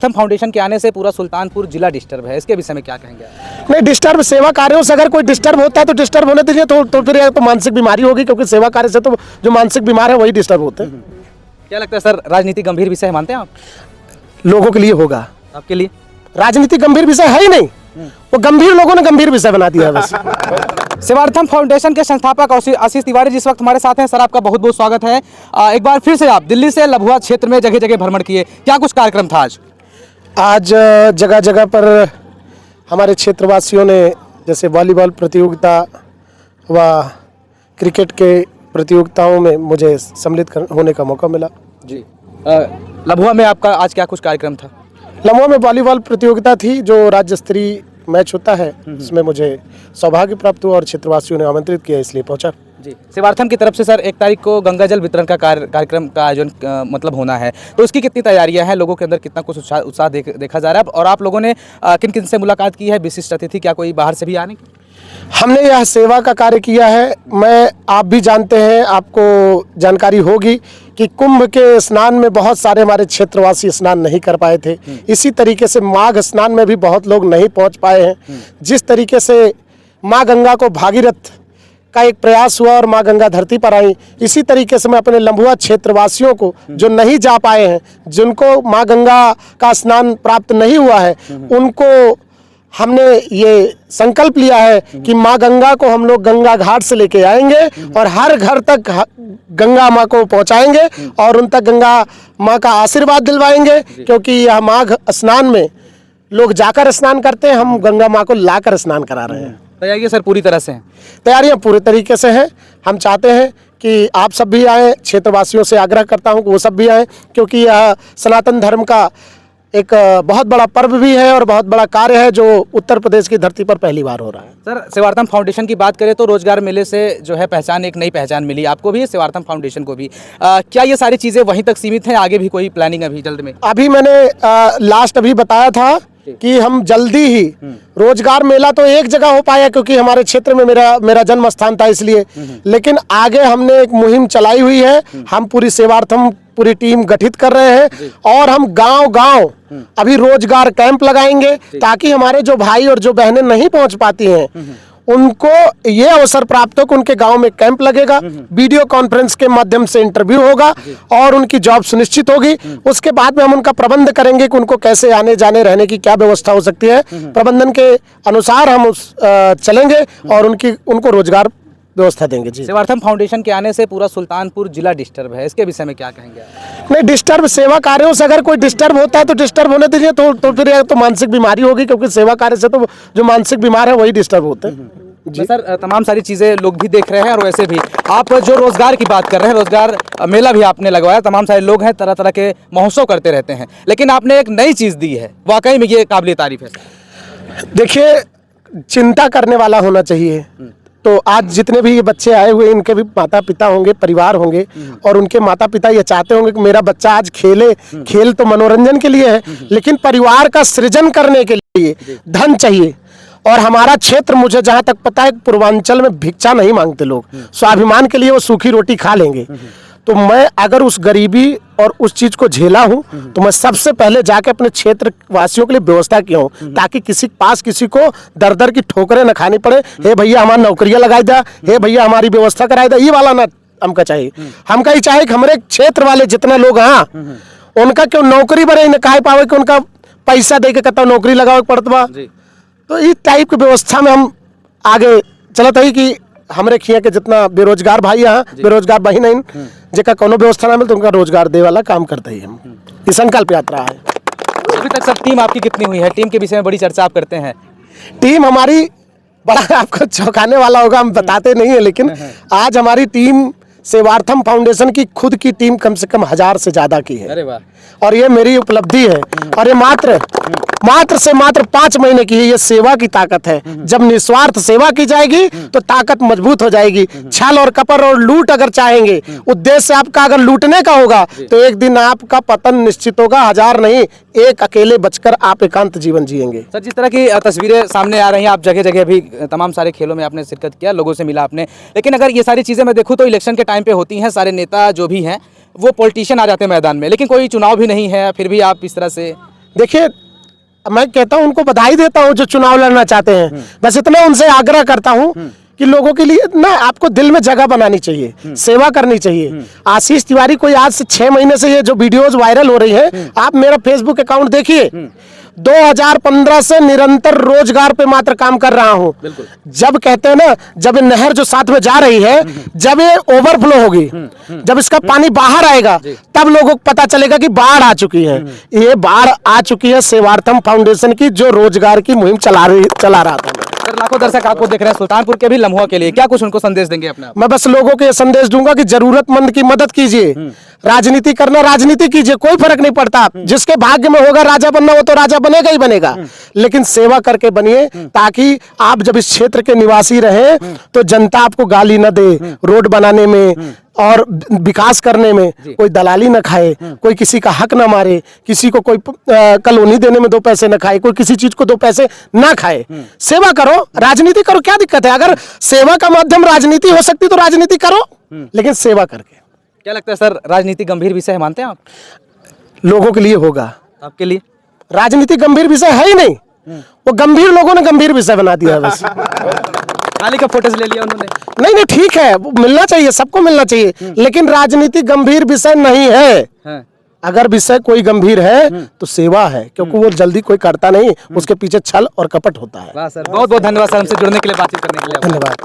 प्रथम फाउंडेशन के आने से पूरा सुल्तानपुर जिला डिस्टर्ब है, इसके विषय में क्या कहेंगे? नहीं, डिस्टर्ब सेवा कार्यों से अगर कोई डिस्टर्ब होता है तो डिस्टर्ब होने दीजिए, तो फिर तो मानसिक बीमारी होगी, क्योंकि सेवा कार्य से तो जो मानसिक बीमार है वही डिस्टर्ब होते हैं। क्या लगता है सर, राजनीति गंभीर विषय मानते हैं आप? लोगों के लिए होगा, आपके लिए राजनीति गंभीर विषय है ही नहीं, वो गंभीर लोगों ने गंभीर विषय बना दिया है बस। सेवार्थम फाउंडेशन के संस्थापक आशीष तिवारी जिस वक्त हमारे साथ हैं, सर आपका बहुत बहुत स्वागत है। एक बार फिर से आप दिल्ली से लभुआ क्षेत्र में जगह जगह भ्रमण किए, क्या कुछ कार्यक्रम था आज? जगह जगह पर हमारे क्षेत्रवासियों ने जैसे वॉलीबॉल प्रतियोगिता व क्रिकेट के प्रतियोगिताओं में मुझे सम्मिलित होने का मौका मिला जी। लभुआ में आपका आज क्या कुछ कार्यक्रम था? लम्बों में वॉलीबॉल प्रतियोगिता थी, जो राज्य स्तरीय मैच होता है, उसमें मुझे सौभाग्य प्राप्त हुआ और क्षेत्रवासियों ने आमंत्रित किया, इसलिए पहुंचा जी। सेवार्थम की तरफ से सर 1 तारीख को गंगा जल वितरण का कार्यक्रम का आयोजन मतलब होना है, तो इसकी कितनी तैयारियां हैं, लोगों के अंदर कितना कुछ उत्साह देखा जा रहा है, और आप लोगों ने किन किन से मुलाकात की है? विशिष्ट अतिथि क्या कोई बाहर से भी आने की? हमने यह सेवा का कार्य किया है। आप भी जानते हैं, आपको जानकारी होगी कि कुंभ के स्नान में बहुत सारे हमारे क्षेत्रवासी स्नान नहीं कर पाए थे। इसी तरीके से माघ स्नान में भी बहुत लोग नहीं पहुंच पाए हैं। जिस तरीके से माँ गंगा को भागीरथ का एक प्रयास हुआ और माँ गंगा धरती पर आई, इसी तरीके से मैं अपने लम्बुआ क्षेत्रवासियों को जो नहीं जा पाए हैं, जिनको माँ गंगा का स्नान प्राप्त नहीं हुआ है, उनको हमने ये संकल्प लिया है कि माँ गंगा को हम लोग गंगा घाट से लेके आएंगे और हर घर तक गंगा माँ को पहुँचाएंगे और उन तक गंगा माँ का आशीर्वाद दिलवाएंगे, क्योंकि यह माघ स्नान में लोग जाकर स्नान करते हैं, हम गंगा माँ को लाकर स्नान करा रहे हैं। तैयारियां सर पूरी तरह से हैं? तैयारियां पूरे तरीके से हैं। हम चाहते हैं कि आप सब भी आएँ, क्षेत्रवासियों से आग्रह करता हूं कि वो सब भी आएँ, क्योंकि यह सनातन धर्म का एक बहुत बड़ा पर्व भी है और बहुत बड़ा कार्य है, जो उत्तर प्रदेश की धरती पर पहली बार हो रहा है। सर सेवार्थम फाउंडेशन की बात करें तो रोजगार मेले से जो है पहचान, एक नई पहचान मिली आपको भी, सेवार्थम फाउंडेशन को भी। क्या ये सारी चीज़ें वहीं तक सीमित हैं, आगे भी कोई प्लानिंग अभी जल्द में? अभी मैंने लास्ट अभी बताया था कि हम जल्दी ही रोजगार मेला तो एक जगह हो पाया, क्योंकि हमारे क्षेत्र में मेरा जन्म स्थान था इसलिए, लेकिन आगे हमने एक मुहिम चलाई हुई है। हम पूरी सेवार्थम पूरी टीम गठित कर रहे हैं और हम गांव-गांव अभी रोजगार कैंप लगाएंगे, ताकि हमारे जो भाई और जो बहनें नहीं पहुंच पाती हैं उनको ये अवसर प्राप्त हो कि उनके गांव में कैंप लगेगा, वीडियो कॉन्फ्रेंस के माध्यम से इंटरव्यू होगा और उनकी जॉब सुनिश्चित होगी। उसके बाद में हम उनका प्रबंध करेंगे कि उनको कैसे आने जाने रहने की क्या व्यवस्था हो सकती है। प्रबंधन के अनुसार हम चलेंगे और उनको रोजगार व्यवस्था देंगे जी। सेवार्थम फाउंडेशन के आने से पूरा सुल्तानपुर जिला डिस्टर्ब है, इसके विषय में क्या कहेंगे? नहीं, डिस्टर्ब सेवा कार्यों से अगर कोई डिस्टर्ब होता है तो डिस्टर्ब होने दीजिए, तो फिर तो मानसिक बीमारी होगी, क्योंकि सेवा कार्य से तो जो मानसिक बीमार है वही डिस्टर्ब होते हैं जी। सर तमाम सारी चीज़ें लोग भी देख रहे हैं, और वैसे भी आप जो रोजगार की बात कर रहे हैं, रोजगार मेला भी आपने लगवाया, तमाम सारे लोग हैं, तरह तरह के महोत्सव करते रहते हैं, लेकिन आपने एक नई चीज़ दी है, वाकई में ये काबिल तारीफ है। देखिए, चिंता करने वाला होना चाहिए। तो आज जितने भी ये बच्चे आए हुए, इनके भी माता पिता होंगे, परिवार होंगे, और उनके माता पिता ये चाहते होंगे कि मेरा बच्चा आज खेले। खेल तो मनोरंजन के लिए है, लेकिन परिवार का सृजन करने के लिए धन चाहिए। और हमारा क्षेत्र, मुझे जहां तक पता है, पूर्वांचल में भिक्षा नहीं मांगते लोग, स्वाभिमान के लिए वो सूखी रोटी खा लेंगे। तो मैं अगर उस गरीबी और उस चीज को झेला हूं, तो मैं सबसे पहले जाके अपने क्षेत्र वासियों के लिए व्यवस्था किया हूं, ताकि किसी को दर दर की ठोकरें न खानी पड़े। हे भैया हमारी नौकरियां लगाई दा, हे भैया हमारी व्यवस्था कराई दा, ये वाला ना हमका चाहिए। हमका ही चाहे कि हमारे क्षेत्र वाले जितने लोग हैं, उनका क्यों नौकरी बड़े न कह पावे कि उनका पैसा दे के कत नौकरी लगावे पड़ता। तो इस टाइप की व्यवस्था में हम आगे चलत है कि हमारे खिया के जितना बेरोजगार भाई हैं, बेरोजगार बहन हैं, जेका कोनो व्यवस्था ना मिले तो उनका रोजगार दे वाला काम करते ही हम। ये संकल्प यात्रा है। अभी तक सब टीम आपकी कितनी हुई है? टीम के विषय में बड़ी चर्चा आप करते हैं। टीम हमारी बड़ा आपको चौंकाने वाला होगा, हम बताते नहीं है, लेकिन आज हमारी टीम सेवार्थम फाउंडेशन की खुद की टीम कम से कम 1000 से ज्यादा की है। अरे वाह! और ये मेरी उपलब्धि है, और ये मात्र 5 महीने की है। ये सेवा की ताकत है। जब निस्वार्थ सेवा की जाएगी तो ताकत मजबूत हो जाएगी। छल और कपट और लूट अगर चाहेंगे, उद्देश्य आपका अगर लूटने का होगा, तो एक दिन आपका पतन निश्चित होगा। 1000 नहीं, एक अकेले बचकर आप एकांत जीवन जिएंगे। सर जिस तरह की तस्वीरें सामने आ रही हैं, आप जगह जगह भी तमाम सारे खेलों में आपने शिरकत किया, लोगों से मिला आपने, लेकिन अगर ये सारी चीज़ें मैं देखूँ तो इलेक्शन के टाइम पे होती हैं, सारे नेता जो भी हैं वो पॉलिटिशियन आ जाते हैं मैदान में, लेकिन कोई चुनाव भी नहीं है, फिर भी आप इस तरह से देखिए, मैं कहता हूं उनको बधाई देता हूं जो चुनाव लड़ना चाहते हैं। बस इतना उनसे आग्रह करता हूं कि लोगों के लिए ना आपको दिल में जगह बनानी चाहिए, सेवा करनी चाहिए। आशीष तिवारी कोई आज से 6 महीने से ये जो वीडियोस वायरल हो रही हैं, आप मेरा फेसबुक अकाउंट देखिए, 2015 से निरंतर रोजगार पे मात्र काम कर रहा हूं। जब कहते हैं ना, जब ये नहर जो साथ में जा रही है, जब ये ओवरफ्लो होगी, जब इसका पानी बाहर आएगा, तब लोगों को पता चलेगा कि बाढ़ आ चुकी है। ये बाढ़ आ चुकी है सेवार्थम फाउंडेशन की, जो रोजगार की मुहिम चला रहा था। सर, लाखों दर्शक आपको देख रहे हैं सुल्तानपुर के भी लम्हों के लिए, क्या कुछ उनको संदेश देंगे अपना? मैं बस लोगों को ये संदेश दूंगा कि जरूरतमंद की मदद कीजिए। राजनीति करना, राजनीति कीजिए, कोई फर्क नहीं पड़ता। जिसके भाग्य में होगा राजा बनना, वो तो राजा बनेगा ही बनेगा, लेकिन सेवा करके बनिए, ताकि आप जब इस क्षेत्र के निवासी रहे तो जनता आपको गाली न दे। रोड बनाने में और विकास करने में कोई दलाली न खाए, कोई किसी का हक न मारे, किसी को कोई कॉलोनी देने में 2 पैसे न खाए, कोई किसी चीज को 2 पैसे न खाए। सेवा करो, राजनीति करो, क्या दिक्कत है? अगर सेवा का माध्यम राजनीति हो सकती तो राजनीति करो, लेकिन सेवा करके। क्या लगता है सर, राजनीति गंभीर विषय है, मानते हैं आप? लोगों के लिए होगा, आपके लिए राजनीति गंभीर विषय है ही नहीं। वो गंभीर लोगों ने गंभीर विषय बना दिया है बस। खाली का फोटोज ले लिया उन्होंने। नहीं, ठीक है, वो मिलना चाहिए, सबको मिलना चाहिए, लेकिन राजनीति गंभीर विषय नहीं है। अगर विषय कोई गंभीर है तो सेवा है, क्योंकि वो जल्दी कोई करता नहीं, उसके पीछे छल और कपट होता है। वाह सर, बहुत बहुत धन्यवाद सर, हमसे जुड़ने के लिए, बातचीत करने के लिए। धन्यवाद।